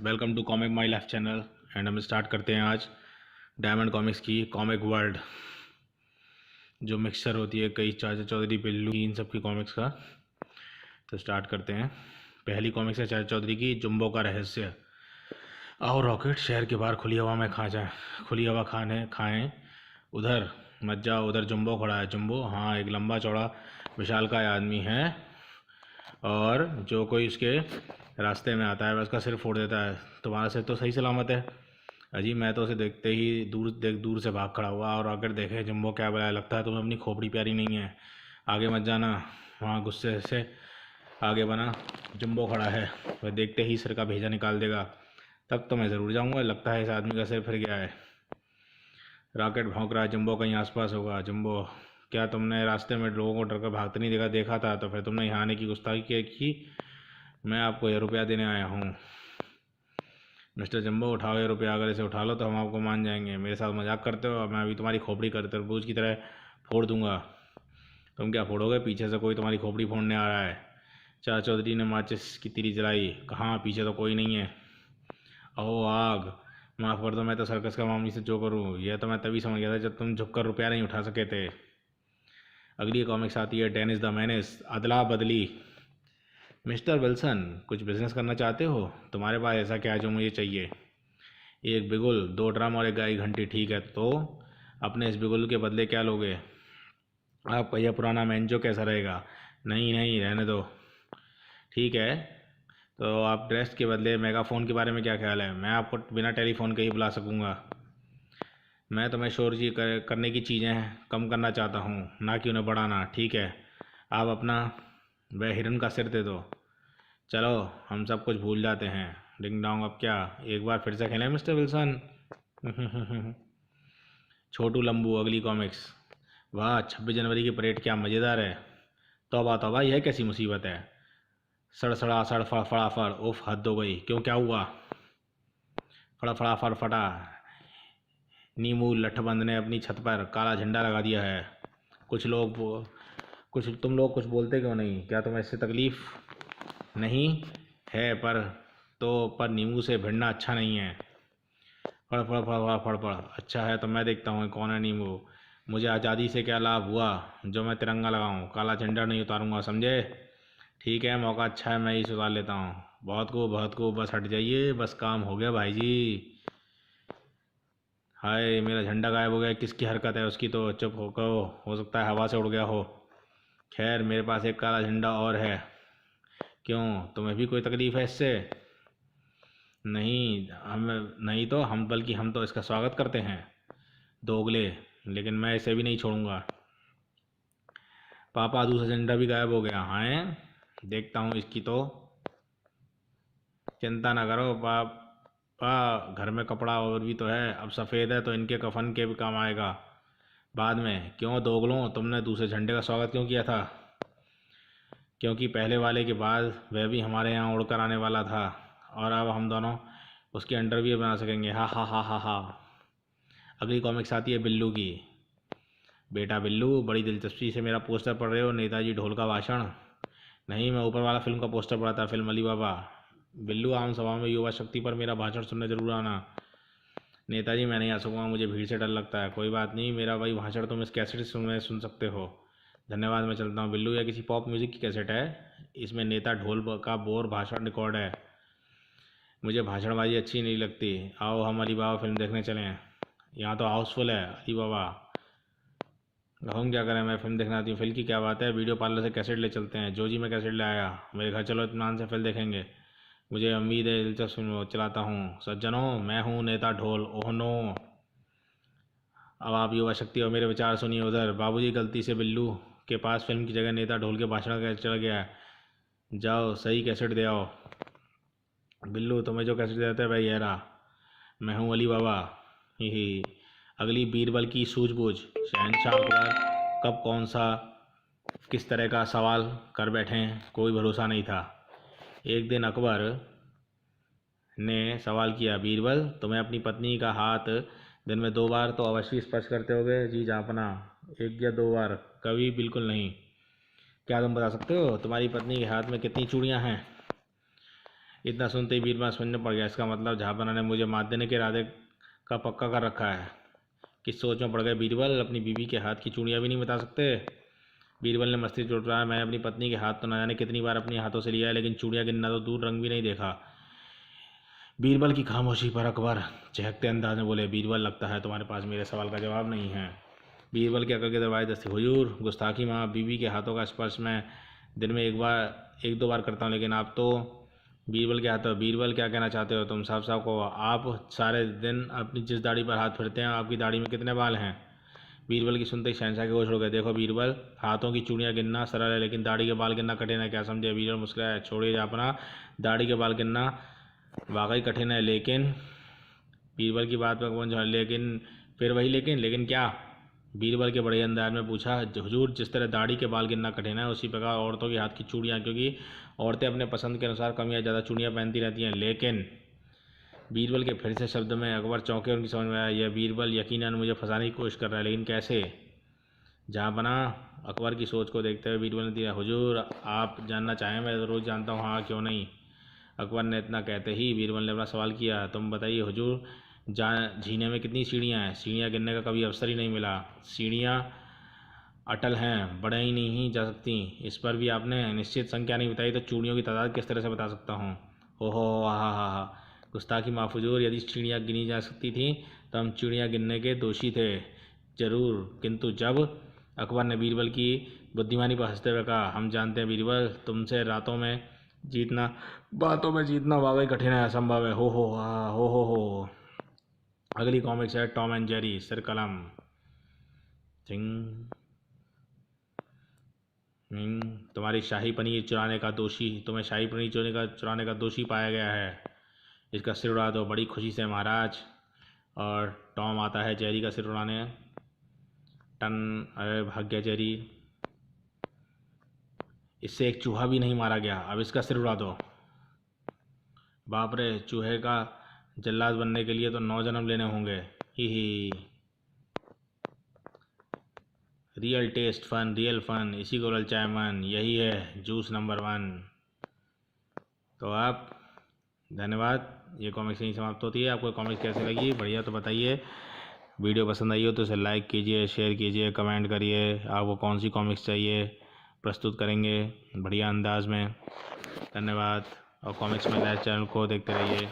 Welcome to comic my life channel. And हम start करते हैं आज डायमंड कॉमिक्स की कॉमिक वर्ल्ड, जो मिक्सचर होती है कई चाचा चौधरी, बिल्लू, इन सब की कॉमिक्स का। तो स्टार्ट करते हैं। पहली कॉमिक्स है चाचा चौधरी की, जुम्बो का रहस्य। आओ रॉकेट, शहर के बाहर खुली हवा में खा जाए, खुली हवा खाएं। उधर मत जाओ, उधर जुम्बो खड़ा है। जुम्बो, हाँ, एक लंबा चौड़ा विशालकाय आदमी है, और जो कोई उसके रास्ते में आता है वह उसका सिर फोड़ देता है। तुम्हारा सिर तो सही सलामत है। अजी, मैं तो उसे देखते ही दूर से भाग खड़ा हुआ, और आकर देखे जुम्बो क्या बुलाया, लगता है तुम्हें अपनी खोपड़ी प्यारी नहीं है, आगे मत जाना। वहाँ गुस्से से आगे बना जुम्बो खड़ा है, वह देखते ही सिर का भेजा निकाल देगा। तब तो मैं ज़रूर जाऊँगा, लगता है इस आदमी का सिर फिर गया है। रॉकेट भौंक रहा है, जुम्बो कहीं आसपास होगा। जुम्बो, क्या तुमने रास्ते में लोगों को डर कर भागते नहीं देखा था? तो फिर तुमने यहाँ आने की गुस्ताखी की। मैं आपको यह रुपया देने आया हूँ। मिस्टर जम्बो, उठाओ ये रुपया, अगर इसे उठा लो तो हम आपको मान जाएंगे। मेरे साथ मजाक करते हो? मैं अभी तुम्हारी खोपड़ी कर तरबूज की तरह फोड़ दूंगा। तुम क्या फोड़ोगे? पीछे से कोई तुम्हारी खोपड़ी फोड़ने आ रहा है। चाचा चौधरी ने माचिस की तीली जलाई। कहाँ? पीछे तो कोई नहीं है। अहो आग, माफ़ कर दो, मैं तो सर्कस का मामले से जो करूँ, यह तो मैं तभी समझ गया था जब तुम झुककर रुपया नहीं उठा सके थे। अगली कॉमिक्स आती है डेनिस द मेनिस, अदला बदली। मिस्टर विल्सन, कुछ बिजनेस करना चाहते हो? तुम्हारे पास ऐसा क्या है जो मुझे चाहिए? एक बिगुल, 2 ड्रम और एक गाय घंटी। ठीक है, तो अपने इस बिगुल के बदले क्या लोगे? आपका यह पुराना मैंजो कैसा रहेगा? नहीं नहीं, रहने दो। ठीक है, तो आप ड्रेस के बदले मेगाफोन के बारे में क्या ख्याल है? मैं आपको बिना टेलीफोन के ही बुला सकूंगा। मैं तुम्हें शोर जी करने की चीज़ें कम करना चाहता हूँ, ना कि उन्हें बढ़ाना। ठीक है, आप अपना वह हिरन का सिर दे दो। चलो, हम सब कुछ भूल जाते हैं। डिंग डोंग, अब क्या एक बार फिर से खेलें मिस्टर विल्सन? छोटू लंबू, अगली कॉमिक्स। वाह, 26 जनवरी की परेड क्या मज़ेदार है। तौबा तौबा, यह कैसी मुसीबत है? सड़ सड़ फड़ फड़ा फड़, उफ, हद हो गई। क्यों, क्या हुआ? फड़ा फड़ा फड़ फटा। नीमू लठबंद ने अपनी छत पर काला झंडा लगा दिया है। कुछ लोग कुछ तुम लोग कुछ बोलते क्यों नहीं? क्या तुम्हें इससे तकलीफ नहीं है? पर नींबू से भिड़ना अच्छा नहीं है। फड़ फड़ फड़ फड़ फड़ फड़, अच्छा है, तो मैं देखता हूँ कौन है नींबू। मुझे आज़ादी से क्या लाभ हुआ जो मैं तिरंगा लगाऊं? काला झंडा नहीं उतारूंगा, समझे? ठीक है, मौका अच्छा है, मैं ही उतार लेता हूँ। बहुत को, बस हट जाइए, बस काम हो गया भाई जी। हाय, मेरा झंडा गायब हो गया। किसकी हरकत है उसकी? तो चुप हो कहो, हो सकता है हवा से उड़ गया हो। खैर, मेरे पास एक काला झंडा और है। क्यों, तुम्हें भी कोई तकलीफ है इससे? नहीं, हम नहीं तो हम बल्कि हम तो इसका स्वागत करते हैं, दोगले। लेकिन मैं इसे भी नहीं छोड़ूंगा। पापा, दूसरा झंडा भी गायब हो गया। हाँ, देखता हूँ इसकी तो। चिंता ना करो पापा, घर में कपड़ा और भी तो है। अब सफ़ेद है तो इनके कफन के भी काम आएगा बाद में। क्यों दोगलों, तुमने दूसरे झंडे का स्वागत क्यों किया था? क्योंकि पहले वाले के बाद वह भी हमारे यहाँ उड़कर आने वाला था, और अब हम दोनों उसके अंडरवियर बना सकेंगे। हा हा हा हा हा। अगली कॉमिक्स आती है बिल्लू की। बेटा बिल्लू, बड़ी दिलचस्पी से मेरा पोस्टर पढ़ रहे हो, नेताजी ढोल का भाषण? नहीं, मैं ऊपर वाला फिल्म का पोस्टर पढ़ा था, फिल्म अली बाबा। बिल्लू, आम सभा में युवा शक्ति पर मेरा भाषण सुनने जरूर आना। नेताजी, मैं नहीं आ सकूँगा, मुझे भीड़ से डर लगता है। कोई बात नहीं, मेरा वही भाषण तुम इस कैसेट में सुन सकते हो। धन्यवाद, मैं चलता हूँ। बिल्लू, यह किसी पॉप म्यूजिक की कैसेट है, इसमें नेता ढोल का बोर भाषण रिकॉर्ड है। मुझे भाषणबाजी अच्छी नहीं लगती। आओ हम अली बाबा फिल्म देखने चलें। यहाँ तो हाउसफुल है। अली बाबा, हम क्या करें, मैं फिल्म देखना आती हूँ। फिल्म की क्या बात है, वीडियो पार्लर से कैसेट ले चलते हैं। जो जी, मैं कैसेट ले आया, मेरे घर चलो, इत्मीनान से फिल्म देखेंगे। मुझे उम्मीद है दिलचस्प फिल्म चलाता हूँ। सज्जनों, मैं हूँ नेता ढोल। Oh no. अब आप युवा शक्ति और मेरे विचार सुनिए। उधर बाबूजी, गलती से बिल्लू के पास फिल्म की जगह नेता ढोल के भाषण का चला गया है। जाओ सही कैसेट दे आओ। बिल्लू, तुम्हें जो कैसेट देता है वही है रहा। मैं हूँ अली बाबा। ही। अगली बीरबल की सूझबूझ। शहनशाह अकबर कब कौन सा किस तरह का सवाल कर बैठे, कोई भरोसा नहीं था। एक दिन अकबर ने सवाल किया, बीरबल, तुम्हें अपनी पत्नी का हाथ दिन में 2 बार तो अवश्य स्पर्श करते होगे? जी जापना, 1 या 2 बार, कभी बिल्कुल नहीं। क्या तुम बता सकते हो तुम्हारी पत्नी के हाथ में कितनी चूड़ियां हैं? इतना सुनते ही बीरबल समझ में पड़ गया, इसका मतलब जहाँपना ने मुझे मार देने के इरादे का पक्का कर रखा है। किस सोच में पड़ गए बीरबल, अपनी बीवी के हाथ की चूड़ियाँ भी नहीं बता सकते। बीरबल ने मस्ती चोट रहा है, मैंने अपनी पत्नी के हाथ तो न जाने कितनी बार अपने हाथों से लिया है, लेकिन चूड़ियाँ गिनना तो दूर रंग भी नहीं देखा। बीरबल की खामोशी पर अकबर चहकते अंदाज में बोले, बीरबल लगता है तुम्हारे पास मेरे सवाल का जवाब नहीं है। बीरबल के अकल के दरवाजे दस्ते, हुजूर गुस्ताखी माँ, बीवी के हाथों का स्पर्श मैं दिन में एक दो बार करता हूँ, लेकिन आप तो। बीरबल के हाथों, बीरबल क्या कहना चाहते हो तुम, साहब को आप सारे दिन अपनी जिस दाढ़ी पर हाथ फिरते हैं, आपकी दाढ़ी में कितने बाल हैं। बीरबल की सुनते ही शहनशाह के होश उड़ गए। देखो बीरबल, हाथों की चूड़ियाँ गिनना सरल है, लेकिन दाढ़ी के बाल गिनना कठिन है, क्या समझे। बीरबल मुस्कुराया, छोड़िए अपना, दाढ़ी के बाल गिनना वाकई कठिन है, लेकिन बीरबल की बात पर कौन, लेकिन फिर वही लेकिन क्या। बीरबल के बड़े अंदाज में पूछा, हुजूर जिस तरह दाढ़ी के बाल गिनना कठिन है, उसी प्रकार औरतों के हाथ की चूड़ियाँ, क्योंकि औरतें अपने पसंद के अनुसार कम या ज़्यादा चूड़ियाँ पहनती रहती हैं। लेकिन बीरबल के फिर से शब्द में अकबर चौंके, उनकी समझ में आया, यह बीरबल यकीनन मुझे फंसाने की कोशिश कर रहा है, लेकिन कैसे। जहाँ बना अकबर की सोच को देखते हुए बीरबल ने दिया, हुजूर आप जानना चाहें, मैं ज़रूर जानता हूँ, हाँ क्यों नहीं। अकबर ने इतना कहते ही बीरबल ने अपना सवाल किया, तुम बताइए हुजूर, झीने में कितनी सीढ़ियाँ हैं। सीढ़ियाँ गिनने का कभी अवसर ही नहीं मिला। सीढ़ियाँ अटल हैं, बढ़ ही नहीं जा सकती। इस पर भी आपने निश्चित संख्या नहीं बताई, तो चूड़ियों की तादाद किस तरह से बता सकता हूँ। ओहो हा, गुस्ताखी माफ़ हुजूर, यदि चिड़ियाँ गिनी जा सकती थी तो हम चिड़ियाँ गिनने के दोषी थे, ज़रूर, किंतु जब। अकबर ने बीरबल की बुद्धिमानी पर हंसते हुए कहा, हम जानते हैं बीरबल, तुमसे रातों में जीतना, बातों में जीतना वाकई कठिन है, असंभव है। हो हा, हो। अगली कॉमिक्स है टॉम एंड जेरी, सिर कलम। थिंग तुम्हारी शाही पनीर चुराने का दोषी, तुम्हें शाही पनीर चुराने का दोषी पाया गया है, इसका सिर उड़ा दो। बड़ी खुशी से महाराज। और टॉम आता है जेरी का सिर उड़ाने। टन, अरे भाग गया जेरी, इससे एक चूहा भी नहीं मारा गया, अब इसका सिर उड़ा दो। बाप रे, चूहे का जल्लाद बनने के लिए तो 9 जन्म लेने होंगे। ही real taste fun, real fun, इसी को ललचाए मन, यही है जूस नंबर 1। तो आप धन्यवाद, ये कॉमिक्स यहीं समाप्त होती है। आपको कॉमिक्स कैसे लगी, बढ़िया तो बताइए। वीडियो पसंद आई हो तो इसे लाइक कीजिए, शेयर कीजिए, कमेंट करिए। आपको कौन सी कॉमिक्स चाहिए, प्रस्तुत करेंगे बढ़िया अंदाज में। धन्यवाद, और कॉमिक्स में नए चैनल को देखते रहिए।